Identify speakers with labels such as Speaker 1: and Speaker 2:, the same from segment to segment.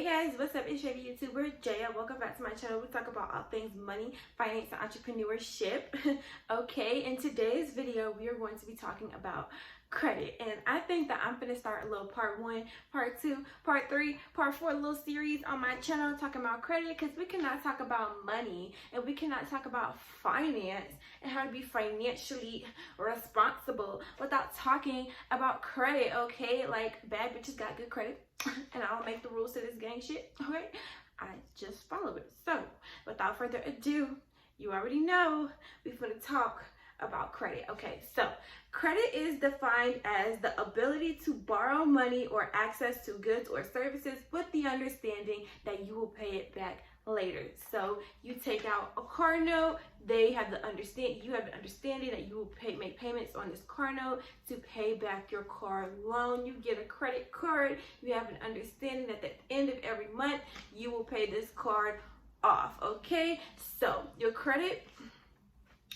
Speaker 1: Hey guys, what's up? It's your YouTuber Jaya. Welcome back to my channel. We talk about all things money, finance, and entrepreneurship. Okay, in today's video, we are going to be talking about credit. And I think that I'm going to start a little part 1, part 2, part 3, part 4 little series on my channel talking about credit, because we cannot talk about money and we cannot talk about finance and how to be financially responsible without talking about credit, okay? Like, bad bitches got good credit and I don't make the rules to this gang shit, okay? I just follow it. So, without further ado, you already know we're going to talk about credit. Okay, so credit is defined as the ability to borrow money or access to goods or services with the understanding that you will pay it back later. So you take out a car note, you have the understanding that you will make payments on this car note to pay back your car loan. You get a credit card, you have an understanding that at the end of every month you will pay this card off. Okay, so your credit,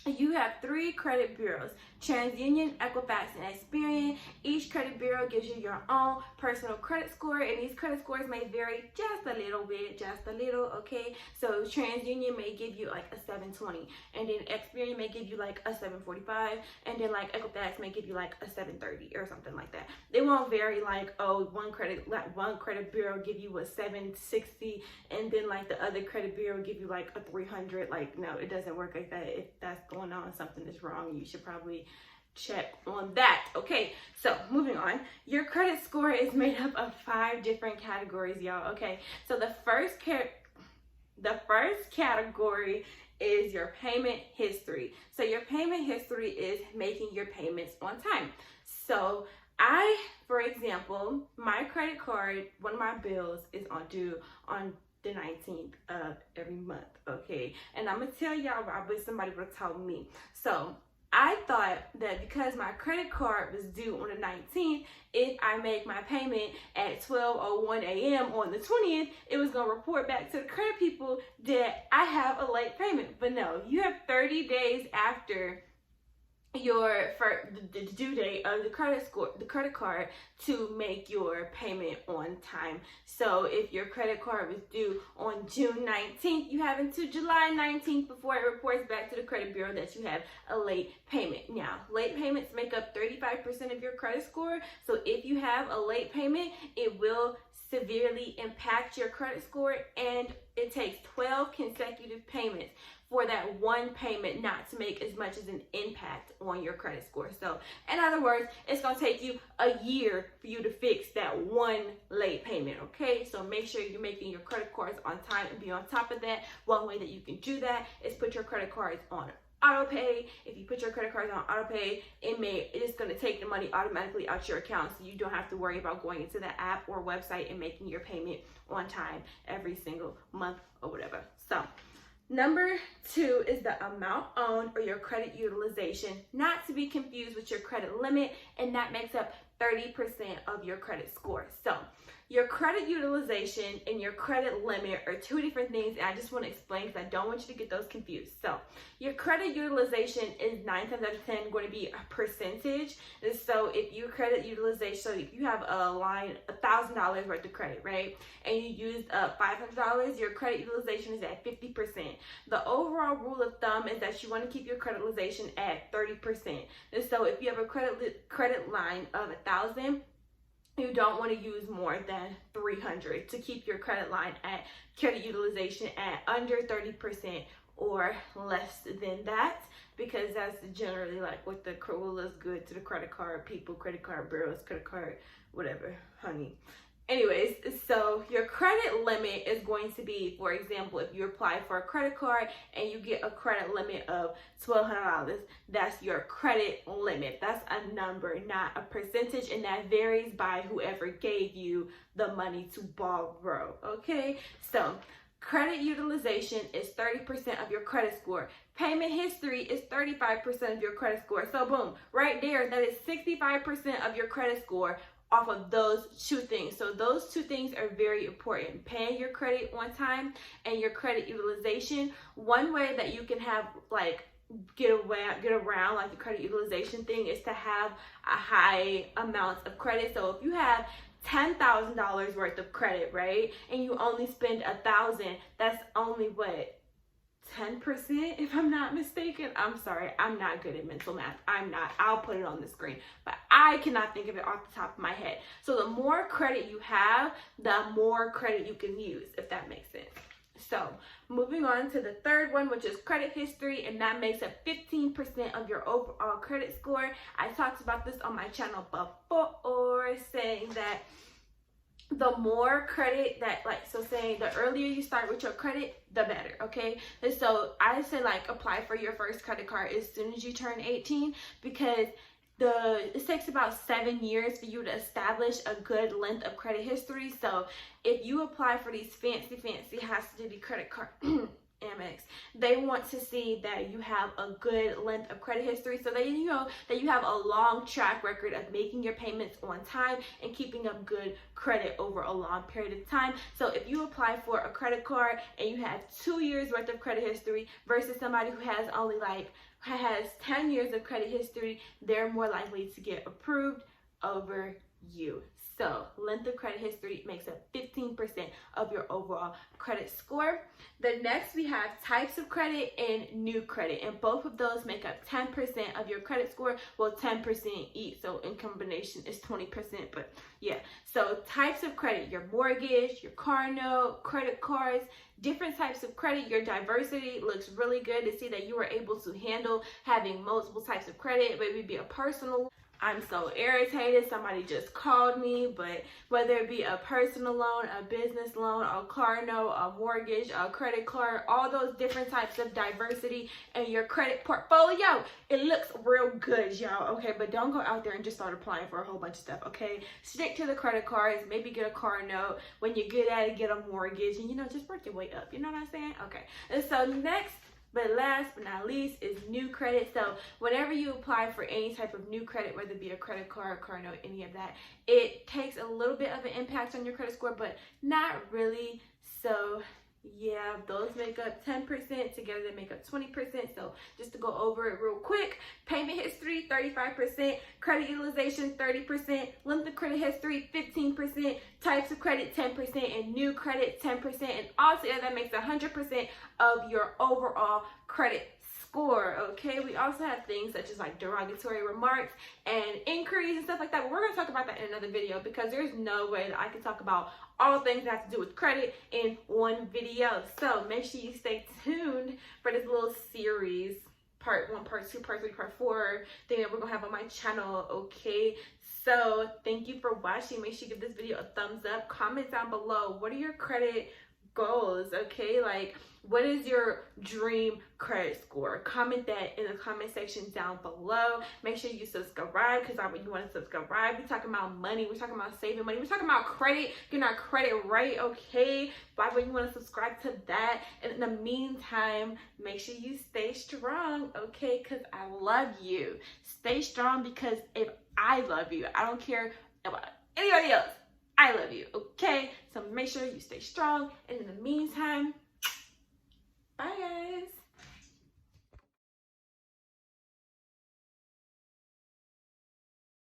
Speaker 1: you have 3 credit bureaus: TransUnion, Equifax, and Experian. Each credit bureau gives you your own personal credit score, and these credit scores may vary just a little bit, okay? So TransUnion may give you like a 720, and then Experian may give you like a 745, and then like Equifax may give you like a 730 or something like that. They won't vary like, oh, one credit bureau give you a 760, and then like the other credit bureau give you like a 300. Like, no, it doesn't work like that. If that's going on, something is wrong, you should probably check on that. Okay, so moving on, your credit score is made up of 5 different categories, y'all. Okay, so the first category is your payment history. So your payment history is making your payments on time. So for example, my credit card, one of my bills is due on the 19th of every month, okay? And I'm gonna tell y'all why, but somebody would have told me. So I thought that because my credit card was due on the 19th, if I make my payment at 12:01 a.m. on the 20th, it was gonna report back to the credit people that I have a late payment. But no, you have 30 days after the due date of the credit card to make your payment on time. So if your credit card was due on June 19th, you have until July 19th before it reports back to the credit bureau that you have a late payment. Now, late payments make up 35% of your credit score. So if you have a late payment, it will severely impact your credit score, and it takes 12 consecutive payments for that one payment not to make as much as an impact on your credit score. So in other words, it's going to take you a year for you to fix that one late payment, okay? So make sure you're making your credit cards on time and be on top of that. One way that you can do that is put your credit cards on auto pay. If you put your credit cards on auto pay, it is going to take the money automatically out your account, so you don't have to worry about going into the app or website and making your payment on time every single month or whatever. So number 2 is the amount owed, or your credit utilization, not to be confused with your credit limit, and that makes up 30% of your credit score. So your credit utilization and your credit limit are 2 different things, and I just want to explain because I don't want you to get those confused. So your credit utilization is 9 times out of 10 going to be a percentage. And so if your credit utilization, so if you have a line, $1,000 worth of credit, right, and you used $500, your credit utilization is at 50%. The overall rule of thumb is that you want to keep your credit utilization at 30%. And so if you have a credit line of $1,000, you don't want to use more than $300 to keep your credit utilization at under 30% or less than that, because that's generally like what the rule is good to the credit card people, credit card bureaus, credit card, whatever, honey. Anyways, so your credit limit is going to be, for example, if you apply for a credit card and you get a credit limit of $1,200, that's your credit limit. That's a number, not a percentage, and that varies by whoever gave you the money to borrow, okay? So credit utilization is 30% of your credit score. Payment history is 35% of your credit score. So boom, right there, that is 65% of your credit score off of those 2 things. So those 2 things are very important: paying your credit on time and your credit utilization. One way that you can have like get around like the credit utilization thing is to have a high amount of credit. So if you have $10,000 worth of credit, right? And you only spend $1,000, that's only what, 10%, if I'm not mistaken. I'm sorry, I'm not good at mental math. I'm not. I'll put it on the screen, but I cannot think of it off the top of my head. So the more credit you have, the more credit you can use, if that makes sense. So moving on to the third one, which is credit history, and that makes up 15% of your overall credit score. I talked about this on my channel before, saying that the more credit that, so saying the earlier you start with your credit, the better, okay? And so I say apply for your first credit card as soon as you turn 18, because it takes about 7 years for you to establish a good length of credit history. So if you apply for these fancy has to do credit card Amex, they want to see that you have a good length of credit history, so that you know that you have a long track record of making your payments on time and keeping up good credit over a long period of time. So if you apply for a credit card and you have 2 years worth of credit history versus somebody who has only has 10 years of credit history, they're more likely to get approved over you. So length of credit history makes up 15% of your overall credit score. The next we have types of credit and new credit, and both of those make up 10% of your credit score. Well, 10% each, so in combination is 20%, but yeah. So types of credit: your mortgage, your car note, credit cards, different types of credit. Your diversity looks really good to see that you were able to handle having multiple types of credit, maybe be a personal. I'm so irritated, somebody just called me, but whether it be a personal loan, a business loan, a car note, a mortgage, a credit card, all those different types of diversity in your credit portfolio, it looks real good, y'all, okay? But don't go out there and just start applying for a whole bunch of stuff, okay? Stick to the credit cards, maybe get a car note. When you're good at it, get a mortgage, and just work your way up, you know what I'm saying? Okay, and so next, but last but not least, is new credit. So whenever you apply for any type of new credit, whether it be a credit card, car note, any of that, it takes a little bit of an impact on your credit score, but not really. So yeah, those make up 10%. Together they make up 20%. So just to go over it real quick: payment history, 35%, credit utilization, 30%, length of credit history, 15%, types of credit, 10%, and new credit, 10%. And altogether that makes 100% of your overall credit score, okay? We also have things such as derogatory remarks and inquiries and stuff like that, but we're going to talk about that in another video, because there's no way that I can talk about all things that have to do with credit in one video. So make sure you stay tuned for this little series, part 1, part 2, part 3, part 4 thing that we're going to have on my channel, okay? So thank you for watching. Make sure you give this video a thumbs up. Comment down below, what are your credit goals, okay? What is your dream credit score? Comment that in the comment section down below. Make sure you subscribe, because you want to subscribe. We're talking about money. We're talking about saving money. We're talking about credit, getting our credit right, okay? Why would you want to subscribe to that? And in the meantime, make sure you stay strong, okay? Because I love you. Stay strong, because if I love you, I don't care about anybody else. I love you, okay? So make sure you stay strong. And in the meantime, bye guys.